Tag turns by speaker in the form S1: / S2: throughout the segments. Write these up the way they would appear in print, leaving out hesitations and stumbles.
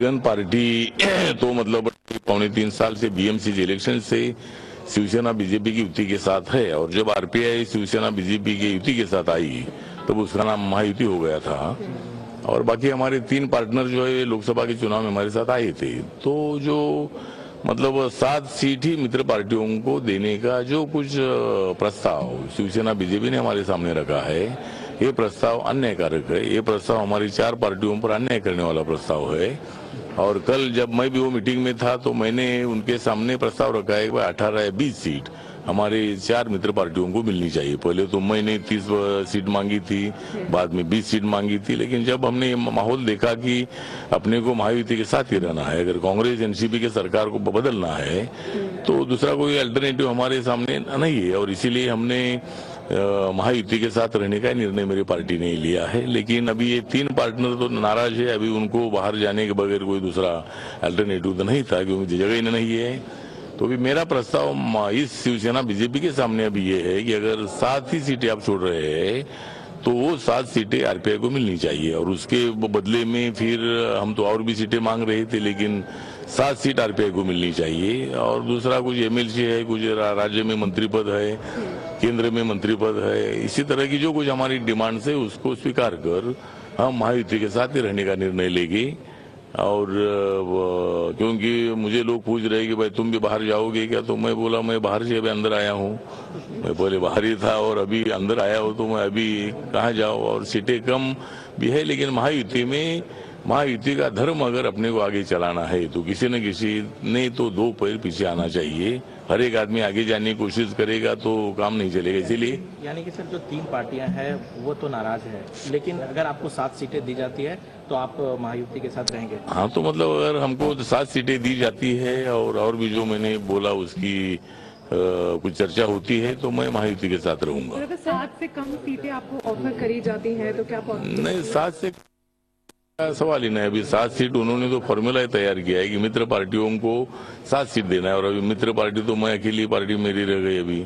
S1: जन पार्टी तो मतलब 2.25-3 साल से बीएमसी इलेक्शन से शिवसेना बीजेपी की युति के साथ है, और जब आरपीआई शिवसेना बीजेपी की युति के साथ आई तब उसका नाम महायुति हो गया था। और बाकी हमारे 3 पार्टनर जो है लोकसभा के चुनाव में हमारे साथ आए थे। तो जो मतलब 7 सीट ही मित्र पार्टियों को देने का जो कुछ प्रस्ताव शिवसेना बीजेपी ने हमारे सामने रखा है, ये प्रस्ताव अन्यायकारक है। ये प्रस्ताव हमारी 4 पार्टियों पर अन्याय करने वाला प्रस्ताव है। और कल जब मैं भी वो मीटिंग में था तो मैंने उनके सामने प्रस्ताव रखा है कि 18 या 20 सीट हमारे 4 मित्र पार्टियों को मिलनी चाहिए। पहले तो मैंने 30 सीट मांगी थी, बाद में 20 सीट मांगी थी, लेकिन जब हमने माहौल देखा कि अपने को महायुति के साथ ही रहना है, अगर कांग्रेस एनसीपी के सरकार को बदलना है तो दूसरा कोई अल्टरनेटिव हमारे सामने नहीं है, और इसीलिए हमने महायुति के साथ रहने का निर्णय मेरी पार्टी ने लिया है। लेकिन अभी ये 3 पार्टनर तो नाराज है, अभी उनको बाहर जाने के बगैर कोई दूसरा अल्टरनेटिव तो नहीं था, क्योंकि जगह ही नहीं है। तो अभी मेरा प्रस्ताव इस शिवसेना बीजेपी के सामने अभी ये है कि अगर 7 ही सीटें आप छोड़ रहे हैं तो वो 7 सीटें आरपीआई को मिलनी चाहिए, और उसके बदले में फिर हम तो और भी सीटें मांग रहे थे, लेकिन 7 सीट आरपीआई को मिलनी चाहिए। और दूसरा कुछ एमएलसी है, कुछ राज्य में मंत्री पद है, केंद्र में मंत्री पद है, इसी तरह की जो कुछ हमारी डिमांड्स है उसको स्वीकार कर हम महायुति के साथ ही रहने का निर्णय लेंगे। और क्योंकि मुझे लोग पूछ रहे हैं कि भाई तुम भी बाहर जाओगे क्या, तो मैं बोला मैं बाहर से अभी अंदर आया हूँ। मैं पहले बाहर ही था और अभी अंदर आया हूँ, तो मैं अभी कहाँ जाऊँ। और सीटें कम भी है, लेकिन महायुति का धर्म अगर अपने को आगे चलाना है तो किसी न किसी ने तो 2 पैर पीछे आना चाहिए। हर एक आदमी आगे जाने की कोशिश करेगा तो काम नहीं चलेगा। इसीलिए
S2: यानी कि सर जो 3 पार्टियां हैं वो तो नाराज है, लेकिन अगर आपको 7 सीटें दी जाती है तो आप महायुति के साथ रहेंगे?
S1: हाँ, तो मतलब अगर हमको 7 सीटें दी जाती है और भी जो मैंने बोला उसकी कुछ चर्चा होती है तो मैं महायुति के साथ रहूंगा।
S3: अगर 7 से कम सीटें आपको ऑफर करी जाती हैं तो क्या
S1: नहीं, 7 से सवाल ही नहीं। अभी 7 सीट उन्होंने तो फॉर्मूला तैयार किया है कि मित्र पार्टियों को 7 सीट देना है, और अभी मित्र पार्टी तो मैं अकेली पार्टी मेरी रह गई अभी,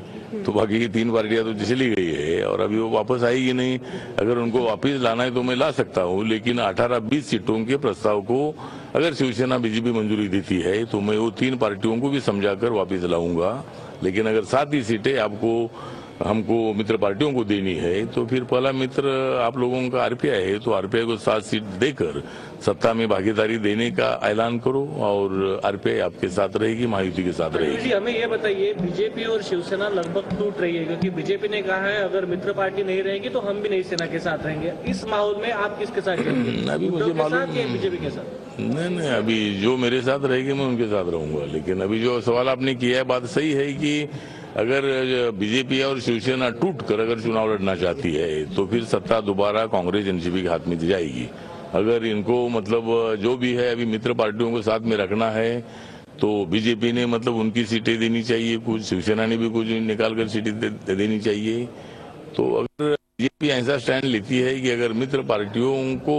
S1: तो बाकी की 3 पार्टियां तो चली गई है और अभी वो वापस आएगी नहीं। अगर उनको वापस लाना है तो मैं ला सकता हूँ, लेकिन 18-20 सीटों के प्रस्ताव को अगर शिवसेना बीजेपी मंजूरी देती है तो मैं वो 3 पार्टियों को भी समझाकर वापस लाऊंगा। लेकिन अगर 7 ही सीटें हमको मित्र पार्टियों को देनी है तो फिर पहला मित्र आप लोगों का आरपीआई है, तो आरपीआई को 7 सीट देकर सत्ता में भागीदारी देने का ऐलान करो, और आरपीआई आपके साथ रहेगी, महायुति के साथ रहेगी।
S4: हमें ये बताइए, बीजेपी और शिवसेना लगभग टूट रही है, क्योंकि बीजेपी ने कहा है अगर मित्र पार्टी नहीं रहेगी तो हम भी नहीं सेना के साथ रहेंगे। इस माहौल में आप किसके साथ रहेंगे?
S1: अभी मुझे मालूम
S4: बीजेपी के साथ?
S1: नहीं, अभी जो मेरे साथ रहेगी मैं उनके साथ रहूंगा। लेकिन अभी जो सवाल आपने किया है बात सही है कि अगर बीजेपी और शिवसेना टूट कर अगर चुनाव लड़ना चाहती है तो फिर सत्ता दोबारा कांग्रेस एनसीपी के हाथ में दी जाएगी। अगर इनको मतलब जो भी है अभी मित्र पार्टियों को साथ में रखना है तो बीजेपी ने मतलब उनकी सीटें देनी चाहिए, कुछ शिवसेना ने भी कुछ निकाल कर सीटें देनी चाहिए। तो अगर बीजेपी ऐसा स्टैंड लेती है कि अगर मित्र पार्टियों को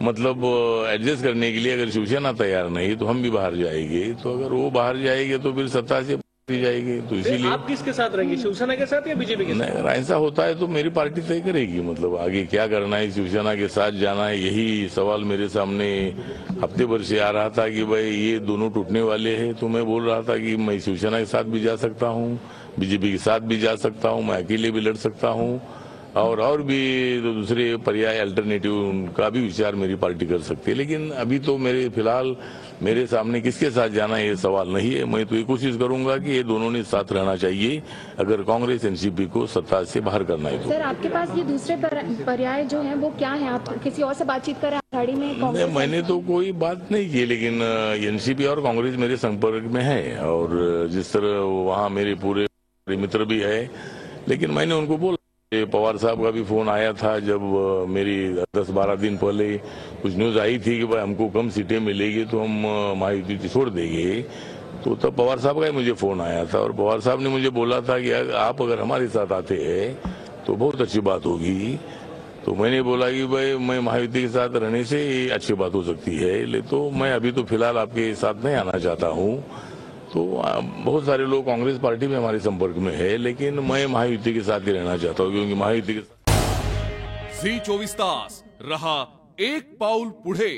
S1: मतलब एडजस्ट करने के लिए अगर शिवसेना तैयार नहीं तो हम भी बाहर जाएंगे, तो अगर वो बाहर जाएंगे तो फिर सत्ता से जाएगी। तो इसीलिए
S4: आप किसके साथ रहेंगे, शिवसेना के साथ या बीजेपी के साथ?
S1: नहीं, ऐसा होता है तो मेरी पार्टी तय करेगी, मतलब आगे क्या करना है, शिवसेना के साथ जाना है। यही सवाल मेरे सामने हफ्ते भर से आ रहा था कि भाई ये दोनों टूटने वाले हैं, तो मैं बोल रहा था कि मैं शिवसेना के साथ भी जा सकता हूँ, बीजेपी के साथ भी जा सकता हूँ, मैं अकेले भी लड़ सकता हूँ, और भी दूसरे पर्याय अल्टरनेटिव उनका भी विचार मेरी पार्टी कर सकती है। लेकिन अभी तो फिलहाल मेरे सामने किसके साथ जाना है ये सवाल नहीं है। मैं तो ये कोशिश करूंगा कि ये दोनों ने साथ रहना चाहिए अगर कांग्रेस एनसीपी को सत्ता से बाहर करना है तो।
S3: सर, आपके पास ये दूसरे पर्याय जो हैं वो क्या है? आप किसी और से बातचीत कर रहे हैं में?
S1: नहीं, मैंने तो कोई बात नहीं की, लेकिन एनसीपी और कांग्रेस मेरे संपर्क में है, और जिस तरह वहाँ मेरे पूरे मित्र भी है। लेकिन मैंने उनको बोला, पवार साहब का भी फोन आया था जब मेरी 10-12 दिन पहले कुछ न्यूज आई थी कि भाई हमको कम सीटें मिलेगी तो हम महायुति छोड़ देंगे, तो तब पवार साहब का ही मुझे फोन आया था, और पवार साहब ने मुझे बोला था कि आप अगर हमारे साथ आते हैं तो बहुत अच्छी बात होगी। तो मैंने बोला कि भाई मैं महायुति के साथ रहने से अच्छी बात हो सकती है, तो मैं अभी तो फिलहाल आपके साथ नहीं आना चाहता हूँ। तो बहुत सारे लोग कांग्रेस पार्टी में हमारे संपर्क में है, लेकिन मैं महायुति के साथ ही रहना चाहता हूँ, क्योंकि महायुति के
S5: झी 24 तास रहा एक पाऊल पुढे।